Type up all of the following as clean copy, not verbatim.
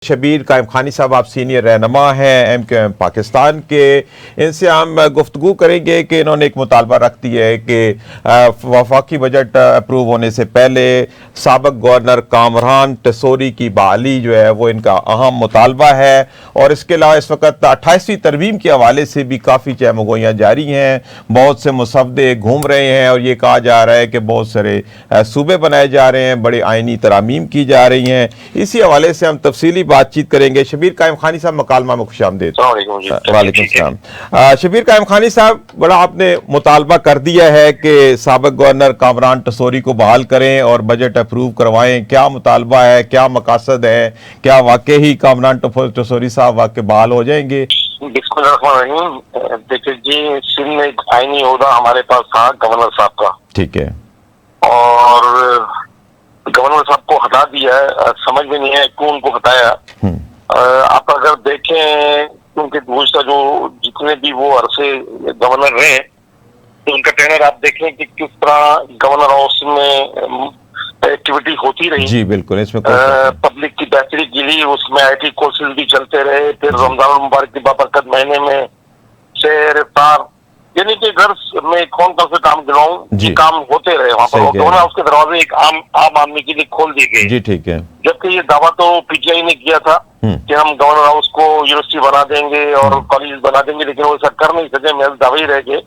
शबीर कायम खानी साहब, आप सीनियर रहनुमा हैं MQM पाकिस्तान के। इनसे हम गुफ्तगू करेंगे कि इन्होंने एक मुतालबा रख दिया है कि वफाकी बजट अप्रूव होने से पहले साबिक गवर्नर कामरान टसोरी की बहाली जो है वो इनका अहम मुतालबा है। और इसके अलावा इस वक्त 28वीं तरमीम के हवाले से भी काफ़ी चहमगोइयाँ जारी हैं, बहुत से मुसवदे घूम रहे हैं और ये कहा जा रहा है कि बहुत सारे सूबे बनाए जा रहे हैं, बड़े आइनी तरामीम की जा रही हैं। इसी हवाले से हम तफसीली बातचीत करेंगे। शबीर कायम खानी साहब, मकालमा में खुशामदीद। वालेकुम सलाम। शबीर कायम खानी साहब, बड़ा आपने मुतालबा कर दिया है कि साबिक गवर्नर कामरान टसोरी को बहाल करें और बजट अप्रूव करवाएं। क्या मुतालबा है, क्या मकासद है, क्या वाकई ही कामरान टसोरी साहब वाकई बहाल हो जाएंगे? देखिए जी, सिंध में एक आईनी ओहदा हमारे पास था गवर्नर साहब का, ठीक है, और गवर्नर साहब को हटा दिया है। समझ में नहीं है क्यों उनको हटाया। आप अगर देखें उनके गुज़श्ता जो जितने भी वो अरसे गवर्नर रहे, तो उनका टेनर आप देखें कि किस तरह गवर्नर हाउस में एक्टिविटी होती रही। जी बिल्कुल, इसमें पब्लिक की बेहतरी के लिए उसमें IT कोर्सेज भी चलते रहे। फिर रमजान मुबारक की बाबरकत महीने में शेर इफ्तार, यानी कि घर में कौन कौन से काम गिनाऊं, ये काम होते रहे वहाँ पर। गवर्नर हाउस के दरवाजे एक आम आदमी के लिए खोल दिए गए। जी ठीक है। जबकि ये दावा तो PTI ने किया था कि हम गवर्नर हाउस को यूनिवर्सिटी बना देंगे और कॉलेज बना देंगे, लेकिन वो ऐसा कर नहीं सके, महज दावे ही रह गए।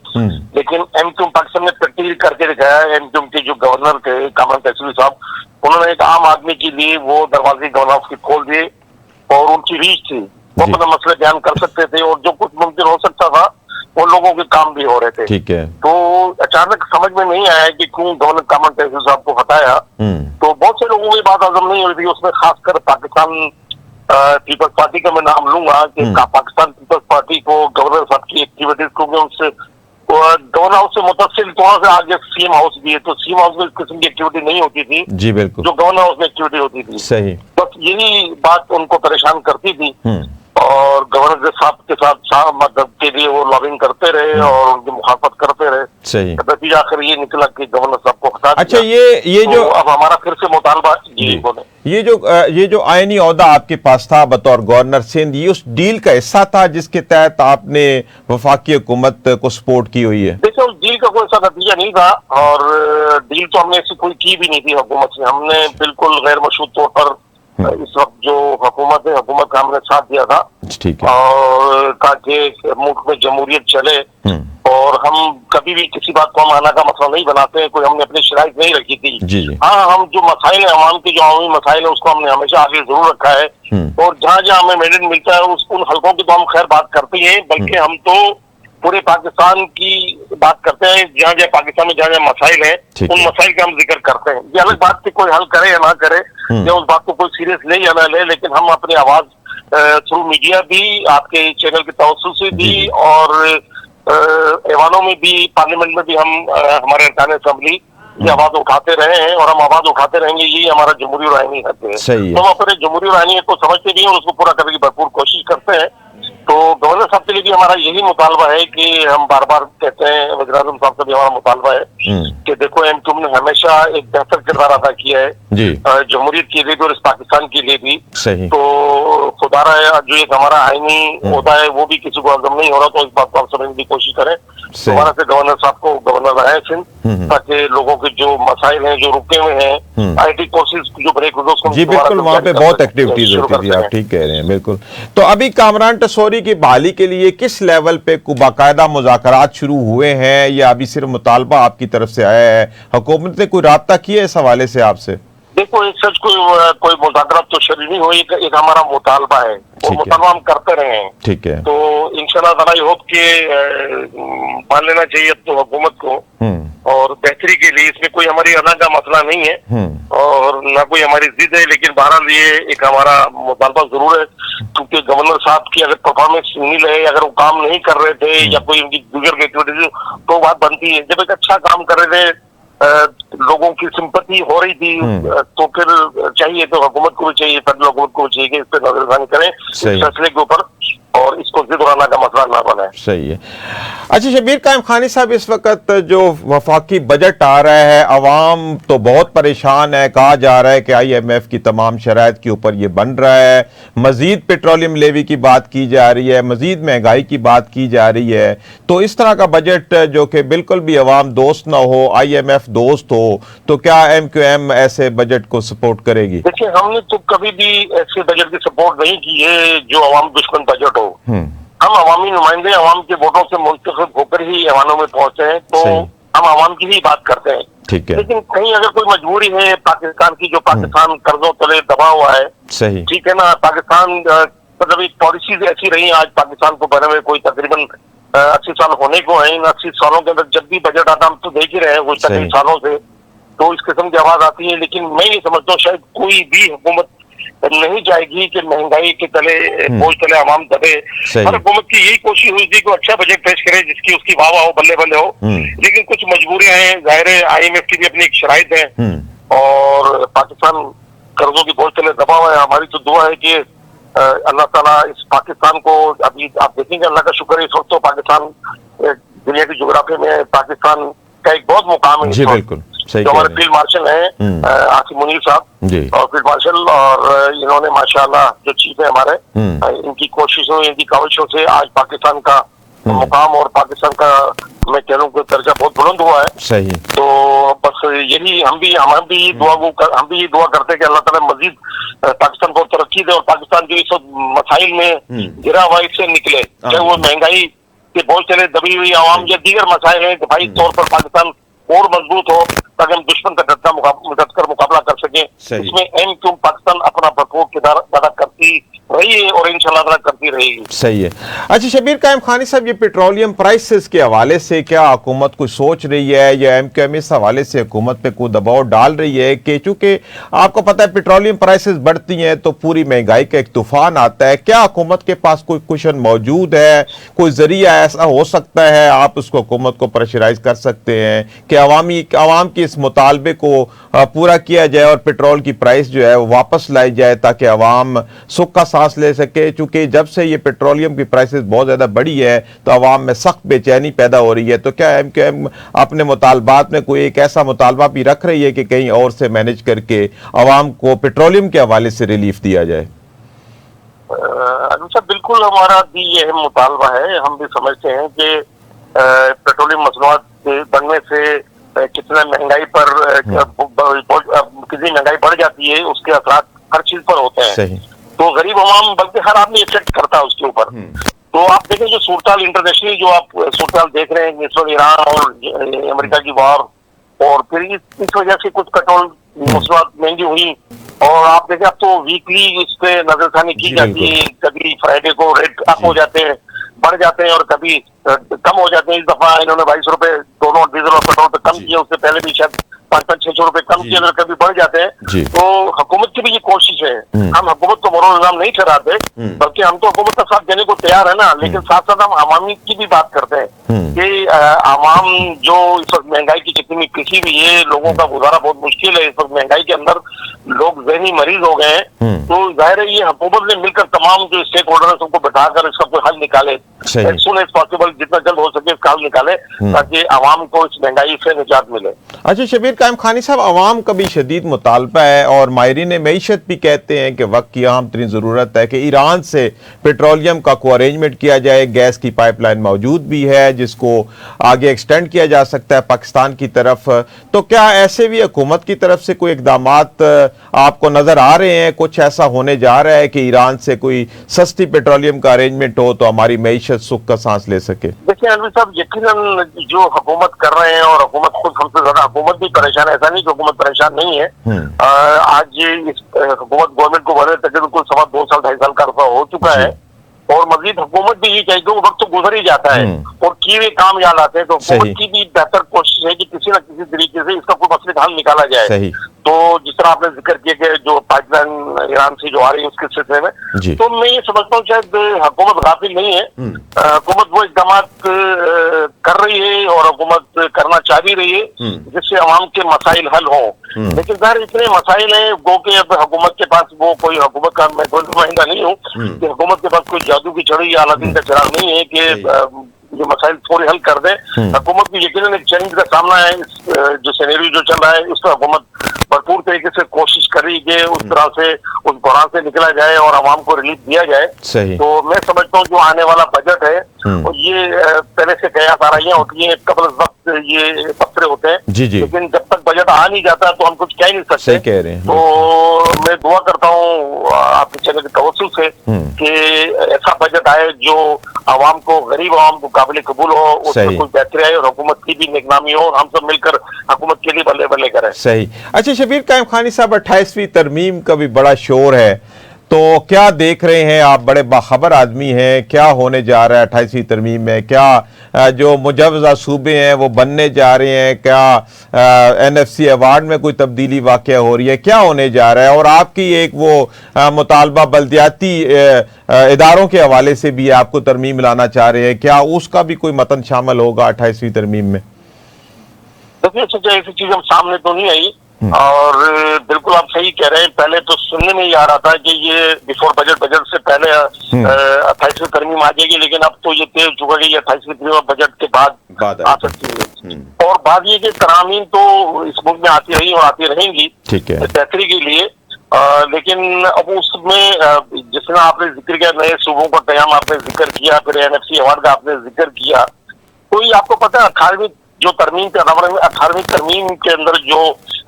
लेकिन MQM पाकिस्तान ने प्रैक्टिकली करके दिखाया है। MQM के जो गवर्नर थे कामरान टसोरी साहब, उन्होंने एक आम आदमी के लिए वो दरवाजे गवर्नर हाउस के खोल दिए और उनकी रीच थी, वो अपना मसले बयान कर सकते थे और जो कुछ मुमकिन हो सकता था वो लोगों के काम भी हो रहे थे। ठीक है। तो अचानक समझ में नहीं आया कि क्यों गवर्नर कामरान टसोरी साहब को हटाया। तो बहुत से लोगों की बात हजम नहीं हो रही थी उसमें, खासकर पाकिस्तान पीपल्स पार्टी का मैं नाम लूंगा कि पाकिस्तान पीपल्स पार्टी को गवर्नर साहब की एक्टिविटीज, क्योंकि उनसे गवर्नर हाउस से मुतसिल थोड़ा सा आगे CM हाउस भी है, तो CM हाउस में इस किस्म की एक्टिविटी नहीं होती थी। जी बिल्कुल, जो गवर्नर हाउस में एक्टिविटी होती थी। सही। बस यही बात उनको परेशान करती थी और गवर्नर साहब के साथ मदद के लिए वो लॉबिंग करते रहे और उनकी मुखाफत करते रहे। सही। नतीजा आखिर ये निकला कि गवर्नर साहब को हटा दिया। अच्छा, ये जो अब हमारा फिर से मुतालबा जी बोले, ये जो आईनी ओहदा आपके पास था बतौर गवर्नर सिंध, ये उस डील का हिस्सा था जिसके तहत आपने वफाकी हुकूमत को सपोर्ट की हुई है? देखिए, उस डील का कोई ऐसा नतीजा नहीं था और डील तो हमने ऐसी कोई की भी नहीं थी हुकूमत से। हमने बिल्कुल गैर मशरूत तौर पर इस वक्त जो हुकूमत है, हुकूमत का हमने साथ दिया था, ठीक है, और ताकि मुल्क में जमहूरियत चले। और हम कभी भी किसी बात को हम आना का मसला नहीं बनाते हैं, कोई हमने अपनी शराइत नहीं रखी थी। जी। हाँ, हम जो मसाइल है, अवाम के जो अवामी मसाइल है, उसको हमने हमेशा आगे जरूर रखा है और जहाँ जहाँ हमें मैंडेट मिलता है उन हल्कों की तो हम खैर बात करते हैं, बल्कि हम तो पूरे पाकिस्तान की बात करते हैं। जहाँ जहाँ पाकिस्तान में जहाँ मसाइल है, उन मसाइल का हम जिक्र करते हैं। ये अलग बात कि कोई हल करे या ना करे, या उस बात को कोई सीरियस ले या ना ले, लेकिन हम अपनी आवाज थ्रू मीडिया भी, आपके चैनल के तवज्जुह से भी और ऐवानों में भी, पार्लियामेंट में भी हम हमारे अरकान असेंबली ये आवाज उठाते रहे हैं और हम आवाज उठाते रहेंगे। यही हमारा जमहूरी और आईनी हक है। तो हम अपने जमहूरी और आईनी को समझते भी हैं और उसको पूरा करने की भरपूर कोशिश करते हैं। तो गवर्नर साहब के लिए भी हमारा यही मुतालबा है कि हम बार बार कहते हैं, वज़ीर आज़म साहब से भी हमारा मुतालबा है कि देखो, MQM ने हमेशा एक बेहतर किरदार अदा किया है जमहूरियत के लिए भी और इस पाकिस्तान के लिए भी। सही। तो खुदारा जो एक हमारा आईनी होता है वो भी किसी को हजम नहीं हो रहा, तो इस बात को हम समझने की कोशिश करें। दोबारा से गवर्नर साहब को गवर्नर बनाए सिंध, ताकि लोगों के जो मसाइल हैं, जो रुके हुए हैं, IT कोर्सेज जो ब्रेक हुए, उसको जी बिल्कुल, वहाँ पे बहुत एक्टिविटीज होती थी, आप ठीक कह रहे हैं बिल्कुल। तो अभी कामरान टसोरी की बहाली के लिए किस लेवल पे बाकायदा मुज़ाकरात शुरू हुए हैं या अभी सिर्फ मुतालबा आपकी तरफ से आया है? हुकूमत ने कोई राब्ता किया है इस हवाले से आपसे? देखो, एक सच कोई मुज़ाकरात तो शुरू नहीं हुई, एक हमारा मुतालबा है, वो मुतालबा हम करते रहे हैं। ठीक है। तो इंशाल्लाह ताला ये होप के मान लेना चाहिए अब तो हुकूमत को, और बेहतरी के लिए इसमें कोई हमारी अना का मसला नहीं है और ना कोई हमारी जिद है, लेकिन बहरहाल ये एक हमारा मुतालबा जरूर है, क्योंकि गवर्नर साहब की अगर परफॉर्मेंस नील है, अगर वो काम नहीं कर रहे थे या कोई उनकी दूसरी एक्टिविटीज, तो बात बनती है। जब एक अच्छा काम कर रहे थे, लोगों की सिंपैथी हो रही थी, तो फिर चाहिए तो हुकूमत को भी चाहिए, फेडरल हुकूमत को भी चाहिए कि इस पर नजरसानी करें इस फैसले के ऊपर और इसको जिद उड़ाना का मसला ना बनाए। सही है। अच्छा शबीर कायम खानी साहब, इस वक्त जो वफाकी बजट आ रहा है, अवाम तो बहुत परेशान है। कहा जा रहा है कि IMF की तमाम शराइत के ऊपर ये बन रहा है, मजीद पेट्रोलियम लेवी की बात की जा रही है, मजीद महंगाई की बात की जा रही है। तो इस तरह का बजट जो कि बिल्कुल भी अवाम दोस्त ना हो, IMF दोस्त हो, तो क्या MQM ऐसे बजट को सपोर्ट करेगी? देखिए, हमने तो कभी भी ऐसे बजट की सपोर्ट नहीं की है जो अवाम दुश्मन बजट हो। हम अवामी नुमाइंदे अवाम के वोटों से मुंतखब होकर ही ऐवानों में पहुंचे हैं, तो हम अवाम की ही बात करते हैं। ठीक है। लेकिन कहीं अगर कोई मजबूरी है पाकिस्तान की, जो पाकिस्तान कर्जों तले दबा हुआ है, सही, ठीक है ना, पाकिस्तान मतलब एक पॉलिसीज ऐसी रही, आज पाकिस्तान को बने हुए कोई तकरीबन 80 साल होने को है। इन 80 सालों के अंदर जब भी बजट आता हम तो देख ही रहे हैं कुछ 30 सालों से, तो इस किस्म की आवाज आती है। लेकिन मैं ये समझता हूँ शायद कोई भी हुकूमत नहीं जाएगी कि महंगाई के तले बोझ तले आवाम दबे। हर हुकूमत की यही कोशिश हुई थी कि अच्छा बजट पेश करे जिसकी उसकी वाह वाह हो, बल्ले बल्ले हो। लेकिन कुछ मजबूरियां हैं, जाहिर है IMF की भी अपनी एक शराइत है, और पाकिस्तान कर्जों की बोझ तले दबा हुआ है। हमारी तो दुआ है कि अल्लाह ताला इस पाकिस्तान को, अभी आप देखेंगे अल्लाह का शुक्र है, इस वक्त तो पाकिस्तान दुनिया की जोग्राफी में पाकिस्तान का एक बहुत मुकाम है। जी बिल्कुल, जो हमारे फील्ड मार्शल हैं आसिम मुनीर साहब, और फील्ड मार्शल, और इन्होंने माशाल्लाह जो चीफ है हमारे, इनकी कोशिशों, इनकी काविशों से आज पाकिस्तान का मुकाम और पाकिस्तान का मैं कह रहा हूँ दर्जा बहुत बुलंद हुआ है। सही। तो बस यही हम भी ये दुआ करते हैं कि अल्लाह ताला मजीद पाकिस्तान को तरक्की दे और पाकिस्तान के इस मसाइल में गिरा हुआ इससे निकले, चाहे वो महंगाई के बोझ चले दबी हुई आवाम या दीगर मसाइल है, दिफाई तौर पर पाकिस्तान और मजबूत हो ताकि हम दुश्मन का डटकर मुकाबला कर सकें। इसमें MQM पाकिस्तान अपना भरपूर किरदार अदा करती रही है और इंशाल्लाह करती रहेगी। सही है। अच्छा शबीर कायम खानी साहब, ये पेट्रोलियम प्राइसेस के हवाले से क्या हुकूमत कुछ सोच रही है, या MQM इस हवाले से हुकूमत पे कोई दबाव डाल रही है कि चूंकि आपको पता है पेट्रोलियम प्राइसेस बढ़ती हैं तो पूरी महंगाई का एक तूफान आता है? क्या हुकूमत के पास कोई कुशन मौजूद है, कोई जरिया ऐसा हो सकता है आप उसको हुकूमत को प्रेशराइज कर सकते हैं कि आवाम की इस मुतालबे को पूरा किया जाए और पेट्रोल की प्राइस जो है वो वापस लाई जाए ताकि आवाम सुख का सांस ले सके? चूंकि जब से ये पेट्रोलियम की प्राइसेस बहुत ज्यादा बढ़ी है तो आवाम में सख्त बेचैनी पैदा हो रही है। तो क्या MQM अपने मुतालबात में कोई एक ऐसा मुतालबा भी रख रही है कि कहीं और से मैनेज करके आवाम को पेट्रोलियम के हवाले से रिलीफ दिया जाए? अच्छा, बिल्कुल हमारा भी यह मुतालबा है। हम भी समझते हैं कि पेट्रोलियम मसनूआत बनने से कितना महंगाई पर कितनी महंगाई बढ़ जाती है, उसके असर हर चीज पर होते हैं। सही। तो गरीब अवाम बल्कि हर आदमी इफेक्ट करता है उसके ऊपर। तो आप देखें जो सूरताल इंटरनेशनली जो आप सूरताल देख रहे हैं, इस वक्त ईरान और अमेरिका की वार, और फिर इस वजह से कुछ पेट्रोल मसनूआत महंगी हुई, और आप देखें अब तो वीकली इस पे नजरसानी की जाती है। कभी फ्राइडे को रेट अप हो जाते हैं, बढ़ जाते हैं, और कभी कम हो जाते हैं। इस दफा इन्होंने 22 रुपए दोनों डीजल और पेट्रोल पे कम किए, उससे पहले भी शायद 500-600 रुपए कम किए, कभी बढ़ जाते हैं। तो हुकूमत की भी ये कोशिश है। हम हुकूमत को मोरल इल्जाम नहीं ठहराते, बल्कि हम तो हुकूमत का साथ देने को तैयार है ना, लेकिन साथ साथ हम आवामी की भी बात करते हैं कि आवाम जो इस वक्त महंगाई की चक्कर में पिसी हुई है, लोगों का गुजारा बहुत मुश्किल है। इस वक्त महंगाई के अंदर लोग जहनी मरीज हो गए हैं। तो जाहिर है ये हुकूमत ने मिलकर तमाम जो स्टेक होल्डर है सबको बैठाकर इसका कोई हल निकाले, एज सून एज पॉसिबल, जितना जल्द हो सके इसका हल निकाले ताकि आवाम को इस महंगाई से निजात मिले। अच्छा शबीर कायम खानी साहब, आवाम का भी शदीद मुतालबा है और माहिरीन मईशत भी कहते हैं कि वक्त की अहम तरीन जरूरत है कि ईरान से पेट्रोलियम का को अरेंजमेंट किया जाए। गैस की पाइपलाइन मौजूद भी है जिसको आगे एक्सटेंड किया जा सकता है पाकिस्तान की तरफ। तो क्या ऐसे भी हुकूमत की तरफ से कोई इकदाम आपको नजर आ रहे हैं? कुछ ऐसा होने जा रहा है कि ईरान से कोई सस्ती पेट्रोलियम का अरेंजमेंट हो तो हमारी मईशत सुख का सांस ले सके? देखिए अनवर साहब, यकीनन जो हुकूमत कर रहे हैं, और हुकूमत खुद हमसे ज्यादा हुकूमत भी परेशान है, ऐसा नहीं कि हुकूमत परेशान नहीं है। आज इस हुकूमत गवर्नमेंट को बने तकरीबन कुल 2 साल 2.5 साल का अरसा हो चुका है, और मजीद हुकूमत भी ये चाहिए, वक्त तो गुजर ही जाता है और किए हुए काम याद आते हैं। तो हुकूमत की भी बेहतर कोशिश है कि किसी न किसी तरीके से इसका कोई मसले का हल निकाला जाए। तो जिस तरह आपने जिक्र किया कि जो पाइपलाइन ईरान से जो आ रही है उसके सिलसिले में, तो मैं ये समझता हूँ शायद हुकूमत गाफिल नहीं है। हुकूमत वो इकदाम कर रही है और हुकूमत करना चाह भी रही है जिससे अवाम के मसाइल हल हों। लेकिन सर इतने मसाइल हैं गो के अब हुकूमत के पास वो कोई हुकूमत का मैं कोई नुमाइंदा नहीं हूँ कि हुकूमत के पास कोई जादू की छड़ी या अलादीन का चिराग नहीं है कि ये मसाइल थोड़े हल कर दें। हुकूमत की यकीनन एक चैलेंज का सामना है, इस जो सिनेरियो जो चल रहा है उस पर हुकूमत भरपूर तरीके से कोशिश कर रही है उस तरह से उस बहरान से निकला जाए और आवाम को रिलीफ दिया जाए। सही। तो मैं समझता हूँ जो आने वाला बजट है और ये पहले से कयास आराइयां होती हैं, कबल वक्त ये पत्रे होते हैं, जी जी, लेकिन जब तक बजट आ नहीं जाता तो हम कुछ कह नहीं सकते। सही कह रहे हैं। तो मैं दुआ करता हूँ आपके चैनल के तवज्जुह से कि ऐसा बजट आए जो आवाम को, गरीब आवाम को काबिल कबूल हो, उसमें कोई बेहतरी आए और हुकूमत की भी नेकनामी हो और हम सब मिलकर हुकूमत के लिए बल्ले बल्ले करें। सही। अच्छा शबीर कायम खानी साहब, 28वीं तरमीम का भी बड़ा शोर है, तो क्या देख रहे हैं आप? बड़े बाखबर आदमी हैं, क्या होने जा रहा है 28वीं तरमीम में? क्या जो मुजवजा सूबे हैं वो बनने जा रहे हैं? क्या NFC अवार्ड में कोई तब्दीली वाक़या हो रही है? क्या होने जा रहा है? और आपकी एक वो मुतालबा बल्दियाती इदारों के हवाले से भी आपको तरमीम लाना चाह रहे हैं, क्या उसका भी कोई मतन शामिल होगा 28वीं तरमीम में? देखिए सच्चा ऐसी चीज हम सामने तो नहीं आई और बिल्कुल आप सही कह रहे हैं। पहले तो सुनने में ही आ रहा था कि ये बिफोर बजट से पहले 28वीं तरमीम आ जाएगी, लेकिन अब तो ये तय हो चुका कि ये 28वीं तरमीम बजट के बाद आ सकती है। और बात ये कि तरामीम तो इस मुल्क में आती रही और आती रहेंगी बेहतरी के लिए, लेकिन अब उसमें जिसने आपने जिक्र किया नए सूबों का कयाम आपने जिक्र किया, फिर NFC अवार्ड का आपने जिक्र किया, तो ये आपको पता है 18वीं जो तरमीम के 18वीं तरमीम के अंदर जो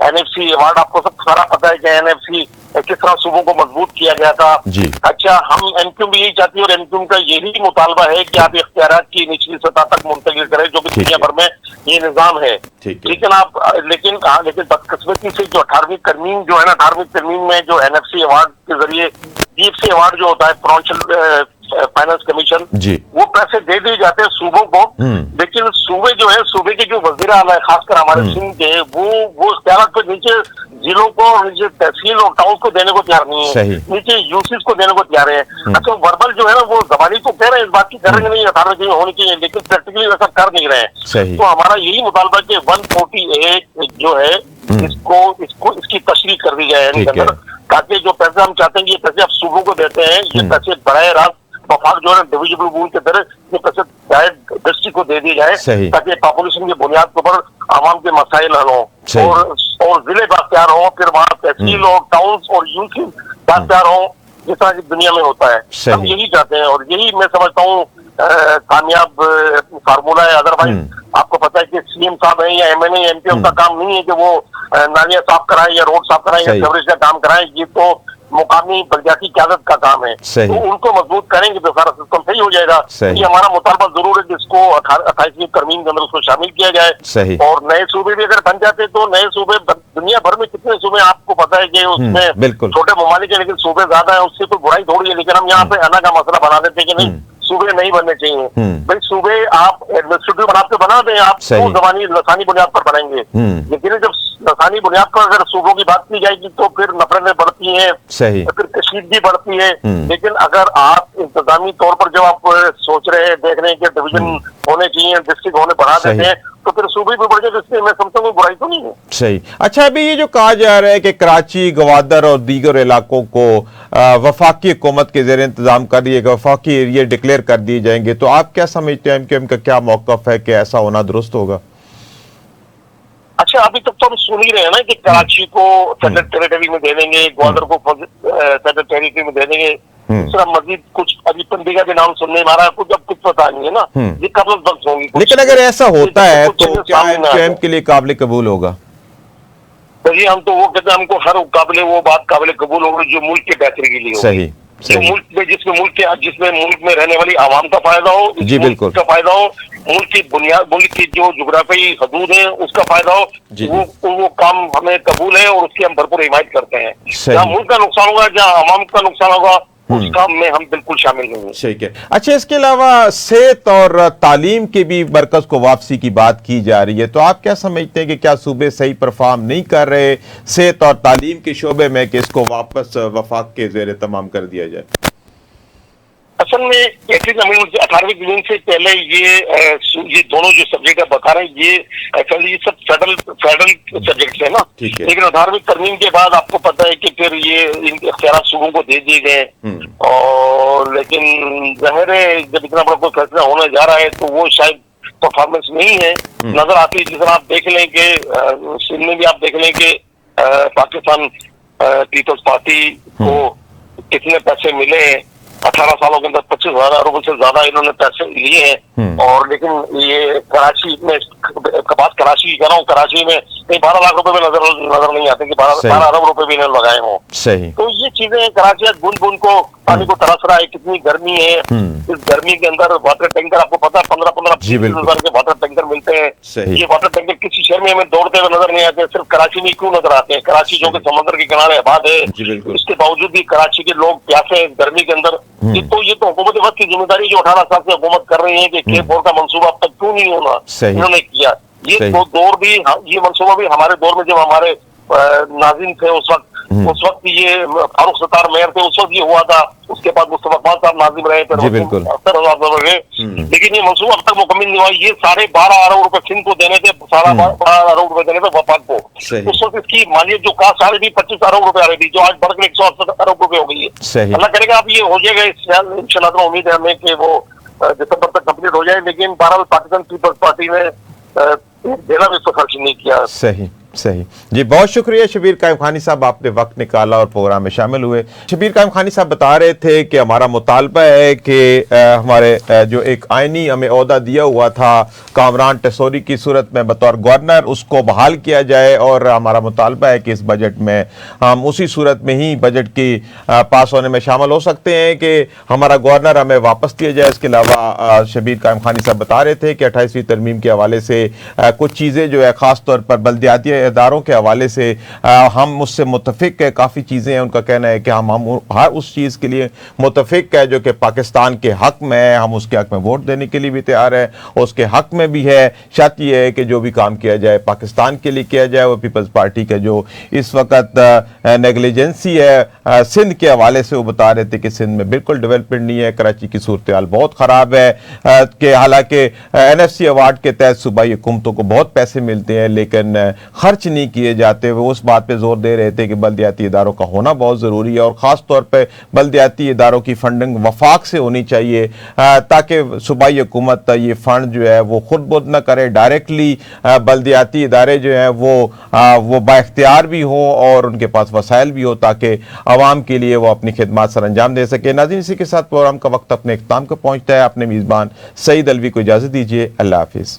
NFC अवार्ड, आपको सब सारा पता है कि NFC किस तरह सूबों को मजबूत किया गया था। अच्छा, हम MQ भी यही चाहती है और MQ का यही मुतालबा है कि आप इख्तियारात की निचली सतह तक मुंतकिल करें, जो कि दुनिया भर में ये निजाम है। लेकिन बदकिस्मती से जो 18वीं तरमीम जो है ना, 18वीं तरमीम में जो NFC अवार्ड के जरिए DFC अवार्ड जो होता है, फाइनेंशियल फाइनेंस कमीशन, वो पैसे दे दिए जाते हैं सूबों को, लेकिन सूबे जो है, सूबे के जो वजीर आला है खासकर हमारे सिंध के, वो इख्तियारात पे नीचे जिलों को, नीचे तहसील और टाउन को देने को तैयार नहीं है, नीचे यूसीज को देने को तैयार है। अच्छा, वर्बल जो है ना, वो जबानी तो कह रहे हैं, इस बात की करेंगे नहीं 18 होनी चाहिए, लेकिन प्रैक्टिकली वैसा कर नहीं रहे हैं। तो हमारा यही मुतालबा कि 148 जो है इसकी तशरीह कर दी जाए, ताकि जो पैसे हम चाहते हैं ये पैसे आप सूबों को देते हैं, ये पैसे बराह रास्त वफाक जो है डिविजिबल रूल के तरह ये पैसे डायरेक्ट डिस्ट्रिक्ट को दे दिए जाए, ताकि पॉपुलेशन की बुनियाद के ऊपर आवाम के मसाइल हल हों और जिले बाख्तियार हों, फिर वहाँ तहसील और टाउन्स और यूनिट बाख्तियार हों, जिस तरह की दुनिया में होता है। हम यही चाहते हैं और यही मैं समझता हूँ कामयाब फार्मूला है। अदरवाइज आपको पता है कि CM साहब है या MNA MP उनका काम नहीं है कि वो नालियां साफ कराएं या रोड साफ कराएं या कवरेज का काम कराएं, ये तो मुकामी बल्दियाती क़यादत का काम है। तो उनको मजबूत करेंगे तो सारा सिस्टम सही हो जाएगा। ये हमारा मुतालबा जरूर है कि इसको 28वीं तरमीम के अंदर उसको शामिल किया जाए। और नए सूबे भी अगर बन जाते तो नए सूबे, दुनिया भर में कितने सूबे आपको पता है कि उसमें छोटे ममालिक है लेकिन सूबे ज्यादा है, उससे तो बुराई थोड़ी है, लेकिन हम यहाँ पे अना का मसला बना देते हैं कि नहीं सूबे नहीं बनने चाहिए। भाई सूबे आप एडमिनिस्ट्रेटिव बना दें, आप तो जबानी लसानी बुनियाद पर बनाएंगे, लेकिन जब लसानी बुनियाद पर अगर सूबों की बात की जाएगी तो फिर नफरतें बढ़ती हैं, फिर कशीदगी बढ़ती है। लेकिन अगर आप इंतजामी तौर पर जब आप सोच रहे हैं, देख रहे हैं कि डिवीजन होने चाहिए, डिस्ट्रिक्ट होने बढ़ा देते हैं, तो फिर सूबे भी बढ़ जाए, इसलिए मैं समझता हूँ बुराई तो नहीं है। सही। अच्छा, अभी ये जो कहा जा रहा है कि कराची, गवादर और दीगर इलाकों को वफाकी हुकूमत के जेर इंतजाम कर दिए, वफाकी एरिया डिक्लेयर कर दिए जाएंगे, तो आप क्या समझते हैं MQM का क्या मौकफ है कि ऐसा होना दुरुस्त होगा? अच्छा, अभी तक तो हम सुन ही रहे हैं ना कि कराची को फेडरल टेरिटरी में दे देंगे, ग्वादर को फेडरल टेरिटरी में दे देंगे, दूसरा मजीद कुछ अभी पंडिगा के नाम सुनने में आ रहा है, कुछ अब कुछ पता नहीं है ना, ये कब वक्त होंगी। लेकिन अगर ऐसा होता है तो क्या MQM के लिए काबिल कबूल होगा? चलिए, हम तो वो कहते हैं हमको हर काबिल वो बात काबिल कबूल होगी जो मुल्क के बेहतरी के लिए हो। सही। जिसमें मुल्क में रहने वाली आवाम का फायदा हो, जी बिल्कुल का फायदा हो, मुल्क की बुनियाद, मुल्क की जो जुग्राफी हदूद है उसका फायदा हो, वो काम हमें कबूल है और उसकी हम भरपूर हिमायत करते हैं। जहाँ मुल्क का नुकसान होगा, जहाँ आवाम का नुकसान होगा, उस काम में हम बिल्कुल शामिल नहीं हैं। ठीक है। अच्छा, इसके अलावा सेहत और तालीम के भी मरकज को वापसी की बात की जा रही है, तो आप क्या समझते हैं कि क्या सूबे सही परफॉर्म नहीं कर रहे सेहत और तालीम के शोबे में कि इसको वापस वफाक के जेर तमाम कर दिया जाए? असल में 18वीं तरमीम से पहले ये दोनों जो सब्जेक्ट आप बता रहे हैं ये सब फेडरल सब्जेक्ट है ना, लेकिन 18वीं तरमीम के बाद आपको पता है कि फिर ये इख्तियार सूबों को दे दिए गए और लेकिन जाहिर है जब इतना बड़ा कोई फैसला होने जा रहा है तो वो शायद परफॉर्मेंस नहीं है नजर आती। जिस तरह आप देख लें कि सिंध में भी आप देख लें कि पाकिस्तान पीपल्स पार्टी को कितने पैसे मिले, 18 सालों के अंदर 25,000 रुपए से ज्यादा इन्होंने पैसे लिए हैं। और लेकिन ये कराची में बात कराची की कर रहा हूँ, कराची में 12 लाख रुपए में नजर नहीं आते कि 12 अरब रुपए भी इन्होंने लगाए हों। सही। तो ये चीजें कराची आज बूंद बूंद को पानी को तरस रहा है, कितनी गर्मी है। इस गर्मी के अंदर वाटर टैंकर आपको पता है 15-15-20,000 के वाटर टैंकर मिलते हैं। ये वाटर टैंकर किसी शहर में हमें दौड़ते हुए नजर नहीं आते, सिर्फ कराची में क्यों नजर आते हैं? कराची जो कि समुद्र के किनारे आबाद है, इसके बावजूद भी कराची के लोग प्यासे हैं गर्मी के अंदर। ये तो हुकूमत वक्त की जिम्मेदारी जो 18 साल से हुकूमत कर रही है कि K4 का मंसूबा अब तक क्यों नहीं होना, इन्होंने किया। ये दौर भी, ये मंसूबा भी हमारे दौर में जब हमारे नाज़रीन थे उस वक्त ये फारूक सत्तार मेयर थे, उस वक्त ये हुआ था। उसके बाद मुस्तफा कमाल साहब नाज़िम रहे थे, लेकिन ये मंसूबा अब तक मुकम्मल नहीं हुआ। ये 12.5 अरब रुपए सिंध को देने थे, 12.5 अरब रुपए देने थे वफाक को। उस वक्त इसकी मालियत जो कास्ट आ रही थी 25 अरब रुपए आ रही थी, जो आज बढ़कर 168 अरब रुपए हो गई है। अल्लाह करेगा आप ये हो जाएगा इंशाल्लाह। उम्मीद है हमें कि वो दिसंबर तक कंप्लीट हो जाए, लेकिन बहरहाल पाकिस्तान पीपल्स पार्टी ने देना भी इसको खर्च नहीं किया। सही सही जी, बहुत शुक्रिया शबीर कायम खानी साहब, आपने वक्त निकाला और प्रोग्राम में शामिल हुए। शबीर कायम खानी साहब बता रहे थे कि हमारा मुतालबा है कि हमारे जो एक आइनी हमें ओहदा दिया हुआ था कामरान टेसोरी की सूरत में बतौर गवर्नर, उसको बहाल किया जाए। और हमारा मुतालबा है कि इस बजट में हम उसी सूरत में ही बजट की पास होने में शामिल हो सकते हैं कि हमारा गवर्नर हमें वापस दिया जाए। इसके अलावा शबीर कायम खानी साहब बता रहे थे कि 28वीं तरमीम के हवाले से कुछ चीज़ें जो है ख़ास तौर पर बल्दियाती इदारों के हवाले से हम उससे मुतफिक है। काफ़ी चीज़ें हैं, उनका कहना है कि हम हर उस चीज़ के लिए मुतफिक है जो कि पाकिस्तान के हक़ में है, हम उसके हक़ में वोट देने के लिए भी तैयार है, उसके हक़ में भी है। शर्त यह है कि जो भी काम किया जाए पाकिस्तान के लिए किया जाए। वो पीपल्स पार्टी का जो इस वक्त नेगलिजेंसी है सिंध के हवाले से, वो बता रहे थे कि सिंध में बिल्कुल डेवलपमेंट नहीं है, कराची की सूरत हाल बहुत ख़राब है। कि हालांकि NFC अवार्ड के तहत सूबाई हुकूमतों को बहुत पैसे मिलते हैं लेकिन खर्च नहीं किए जाते। वो उस बात पे जोर दे रहे थे कि बल्दियाती इदारों का होना बहुत ज़रूरी है और ख़ास तौर पे बल्दियाती इदारों की फंडिंग वफाक से होनी चाहिए ताकि सूबाई हुकूमत ये फ़ंड जो है वो खुद बुद न करे, डायरेक्टली बल्दियाती इदारे जो हैं वो बाइख्तियार भी हो और उनके पास वसाइल भी हो ताकि आवाम के लिए वो अपनी खिदमत सर अंजाम दे सके। नाज़रीन, इसी के साथ प्रोग्राम का वक्त अपने इख्तिताम को पहुँचता है। अपने मेज़बान सईद अलवी को इजाज़त दीजिए। अल्लाह हाफिज़।